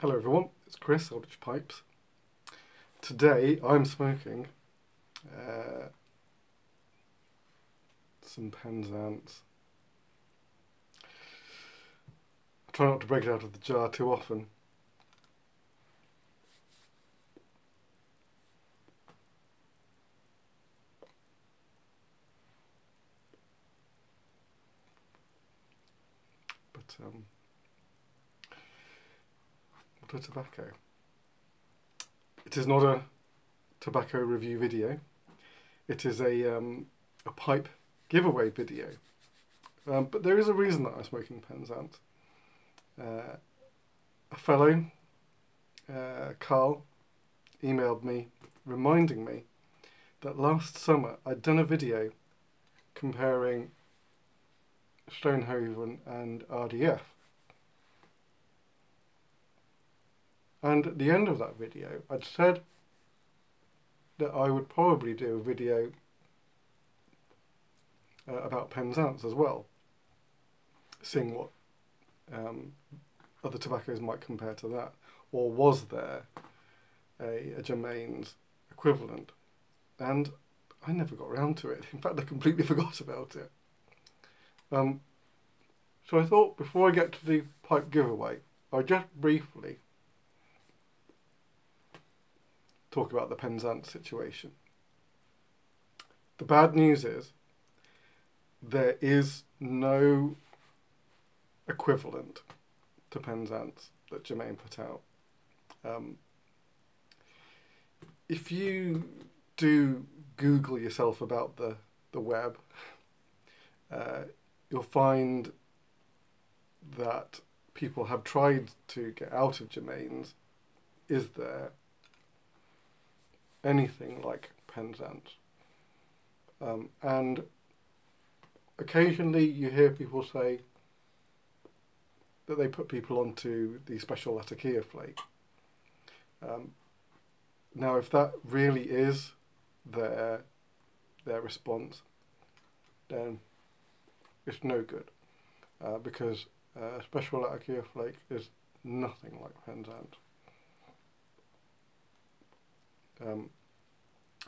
Hello everyone, it's Chris, Eldritch Pipes. Today I'm smoking some Penzance. I try not to break it out of the jar too often. But what a tobacco. It is not a tobacco review video. It is a pipe giveaway video. But there is a reason that I'm smoking Penzance. A fellow, Carl, emailed me reminding me that last summer I'd done a video comparing Stonehaven and RDF. And at the end of that video, I'd said that I would probably do a video about Penzance as well, seeing what other tobaccos might compare to that, or was there a Germain's equivalent? And I never got around to it. In fact, I completely forgot about it. So I thought before I get to the pipe giveaway, I'll just briefly talk about the Penzance situation. The bad news is there is no equivalent to Penzance that Germain put out. If you do Google yourself about the web, you'll find that people have tried to get out of Germain's. Is there anything like Penzance? And occasionally you hear people say that they put people onto the special Rattray flake. Now, if that really is their response, then it's no good, because special Rattray flake is nothing like Penzance.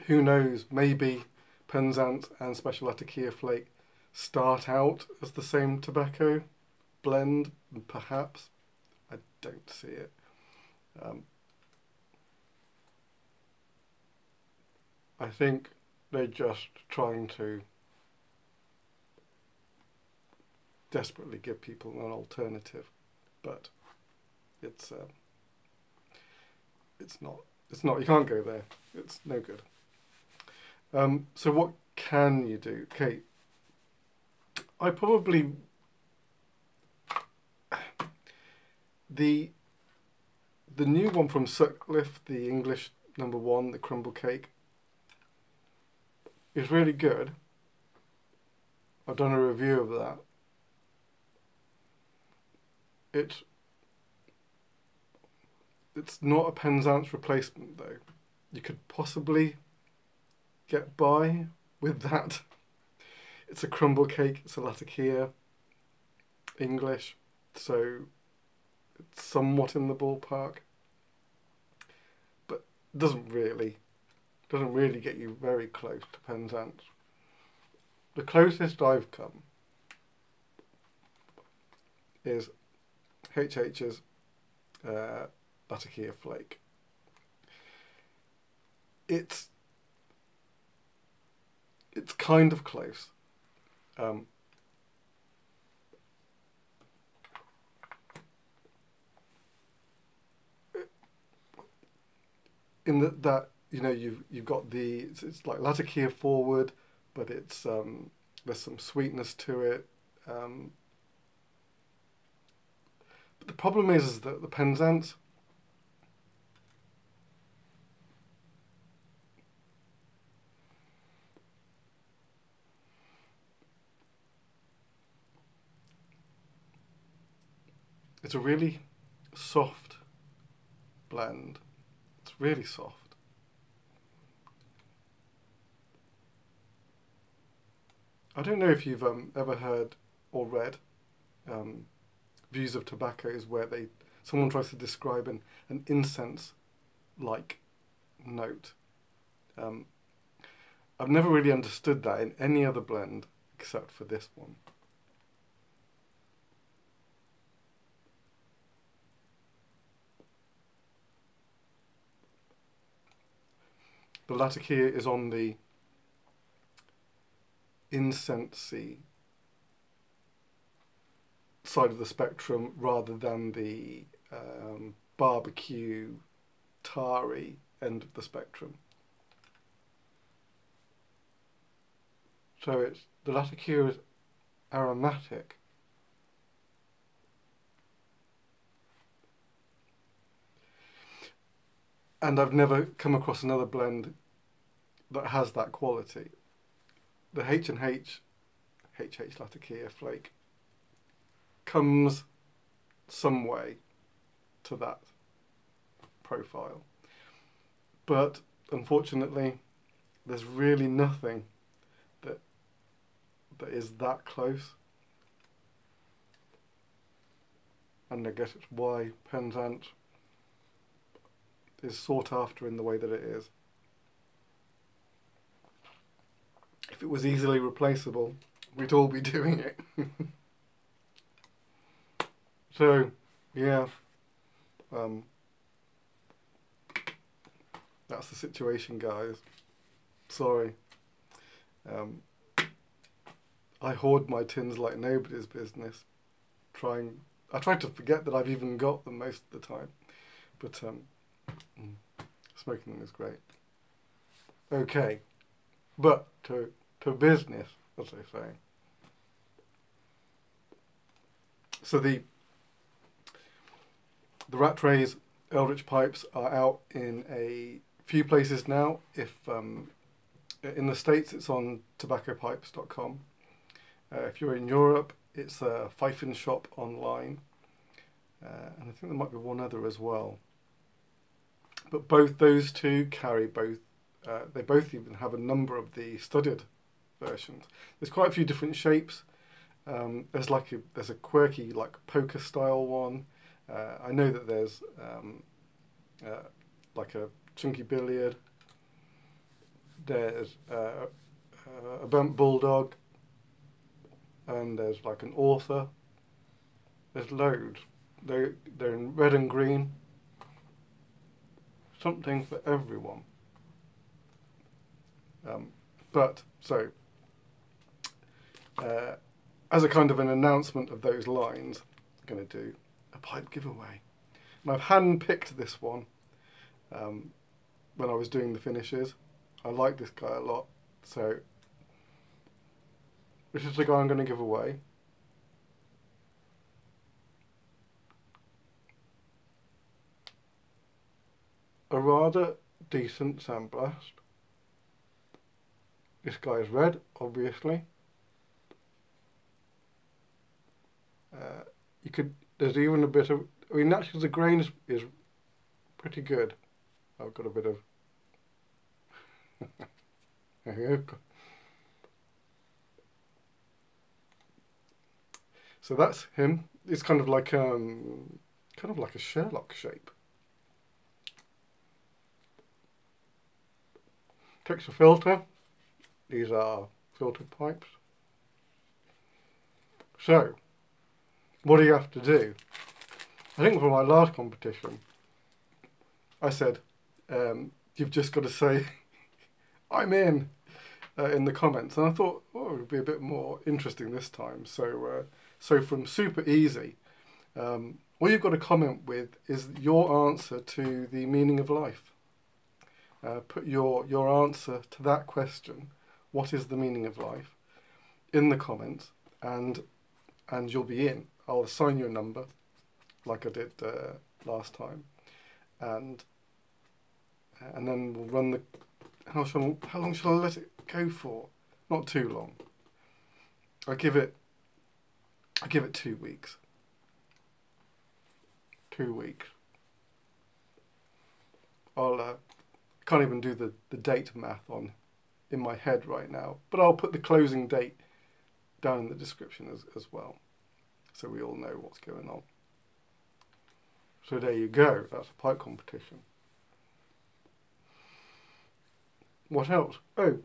Who knows, maybe Penzance and special Rattray flake start out as the same tobacco blend, perhaps. I don't see it. I think they're just trying to desperately give people an alternative, but it's not. You can't go there. It's no good. So what can you do? Okay, I probably the new one from Sutcliffe, the English #1, the crumble cake, is really good. I've done a review of that. It's not a Penzance replacement though. You could possibly get by with that. It's a crumble cake, it's a Rattray English, so it's somewhat in the ballpark, but doesn't really get you very close to Penzance. The closest I've come is HH's Rattray flake. It's kind of close. In that you know you've got it's like Rattray forward, but it's there's some sweetness to it. But the problem is that the Penzance it's a really soft blend. It's really soft. I don't know if you've ever heard or read views of tobaccos where they someone tries to describe an incense-like note. I've never really understood that in any other blend except for this one. The Latakia is on the incensey side of the spectrum rather than the barbecue, tarry end of the spectrum. So the Latakia is aromatic. And I've never come across another blend that has that quality. The H&H Latakia flake comes some way to that profile. But unfortunately, there's really nothing that is that close. And I guess it's why Penzance is sought after in the way that it is. If it was easily replaceable, we'd all be doing it. So, yeah, that's the situation, guys. Sorry. I hoard my tins like nobody's business. I try to forget that I've even got them most of the time. But smoking them is great. Okay, but to business, as they say. So the Rattray's Eldritch pipes are out in a few places now. If in the States, it's on tobaccopipes.com. If you're in Europe, it's a Pfeiffer shop online, and I think there might be one other as well. But both those two carry both. They both even have a number of the studded versions. There's quite a few different shapes. There's a quirky like poker style one. I know that there's like a chunky billiard. There's a bump bulldog. And there's like an author. There's loads. They're in red and green. Something for everyone. As a kind of an announcement of those lines, I'm going to do a pipe giveaway. And I've hand-picked this one when I was doing the finishes. I like this guy a lot, so this is the guy I'm going to give away. A rather decent sandblast. This guy is red, obviously. There's even a bit of, I mean, actually the grain is pretty good. I've got a bit of, there you go. So that's him. It's kind of like a Sherlock shape. Takes a filter. These are filtered pipes. So, what do you have to do? I think for my last competition, I said, you've just got to say, I'm in the comments. And I thought, oh, it would be a bit more interesting this time. So from super easy, all you've got to comment with is your answer to the meaning of life. Put your answer to that question, what is the meaning of life, in the comments, and you'll be in. I'll assign you a number, like I did last time, and then we'll run the. How long shall I let it go for? Not too long. I give it 2 weeks. 2 weeks. I'll can't even do the date math in my head right now, but I'll put the closing date down in the description as well, so we all know what's going on. So there you go, that's a pipe competition. What else? Oh,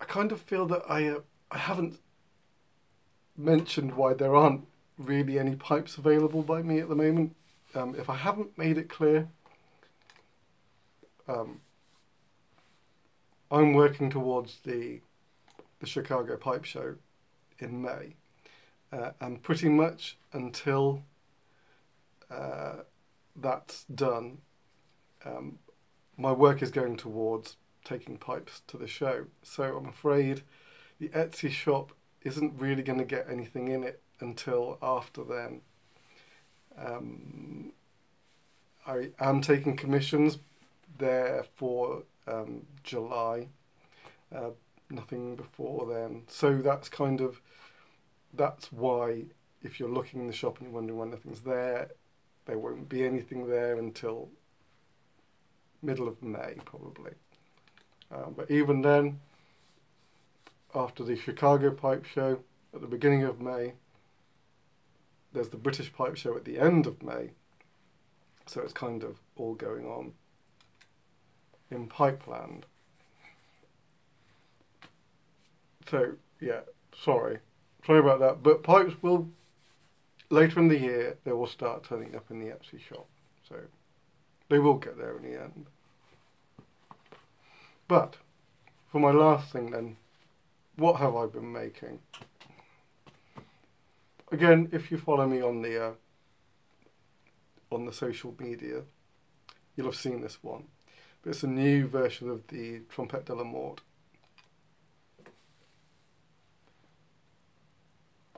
I kind of feel that I haven't mentioned why there aren't really any pipes available by me at the moment. If I haven't made it clear, I'm working towards the Chicago Pipe Show in May, and pretty much until that's done, my work is going towards taking pipes to the show. So I'm afraid the Etsy shop isn't really going to get anything in it until after then. I am taking commissions there for July, nothing before then. So that's why if you're looking in the shop and you're wondering when nothing's there, there won't be anything there until middle of May probably. But even then, after the Chicago Pipe Show at the beginning of May, there's the British Pipe Show at the end of May. So it's kind of all going on in Pipeland. So yeah, sorry about that. But pipes will, later in the year, they will start turning up in the Etsy shop. So they will get there in the end. But for my last thing then, what have I been making? Again, if you follow me on the social media, you'll have seen this one. But it's a new version of the Trompette de la Mort.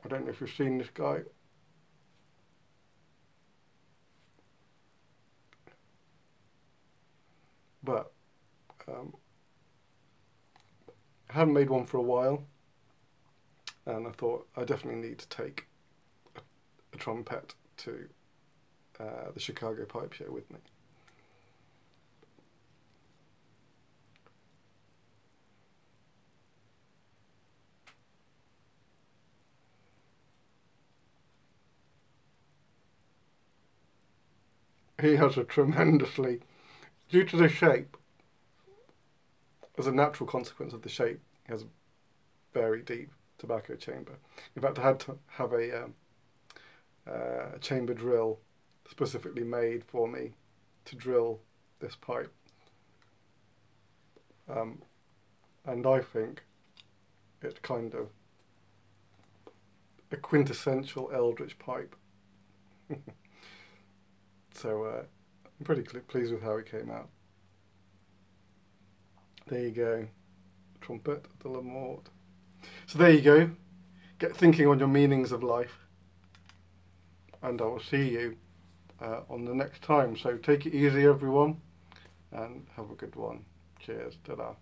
I don't know if you've seen this guy. But I haven't made one for a while, and I thought I definitely need to take a trumpet to the Chicago Pipe Show with me. He has a tremendously, due to the shape, as a natural consequence of the shape, he has a very deep tobacco chamber. In fact, I had to have a chamber drill specifically made for me to drill this pipe. And I think it's kind of a quintessential Eldritch pipe. So I'm pretty pleased with how it came out. There you go, Trompette de la Mort. So there you go, get thinking on your meanings of life, and I will see you on the next time. So take it easy everyone, and have a good one. Cheers, ta-da.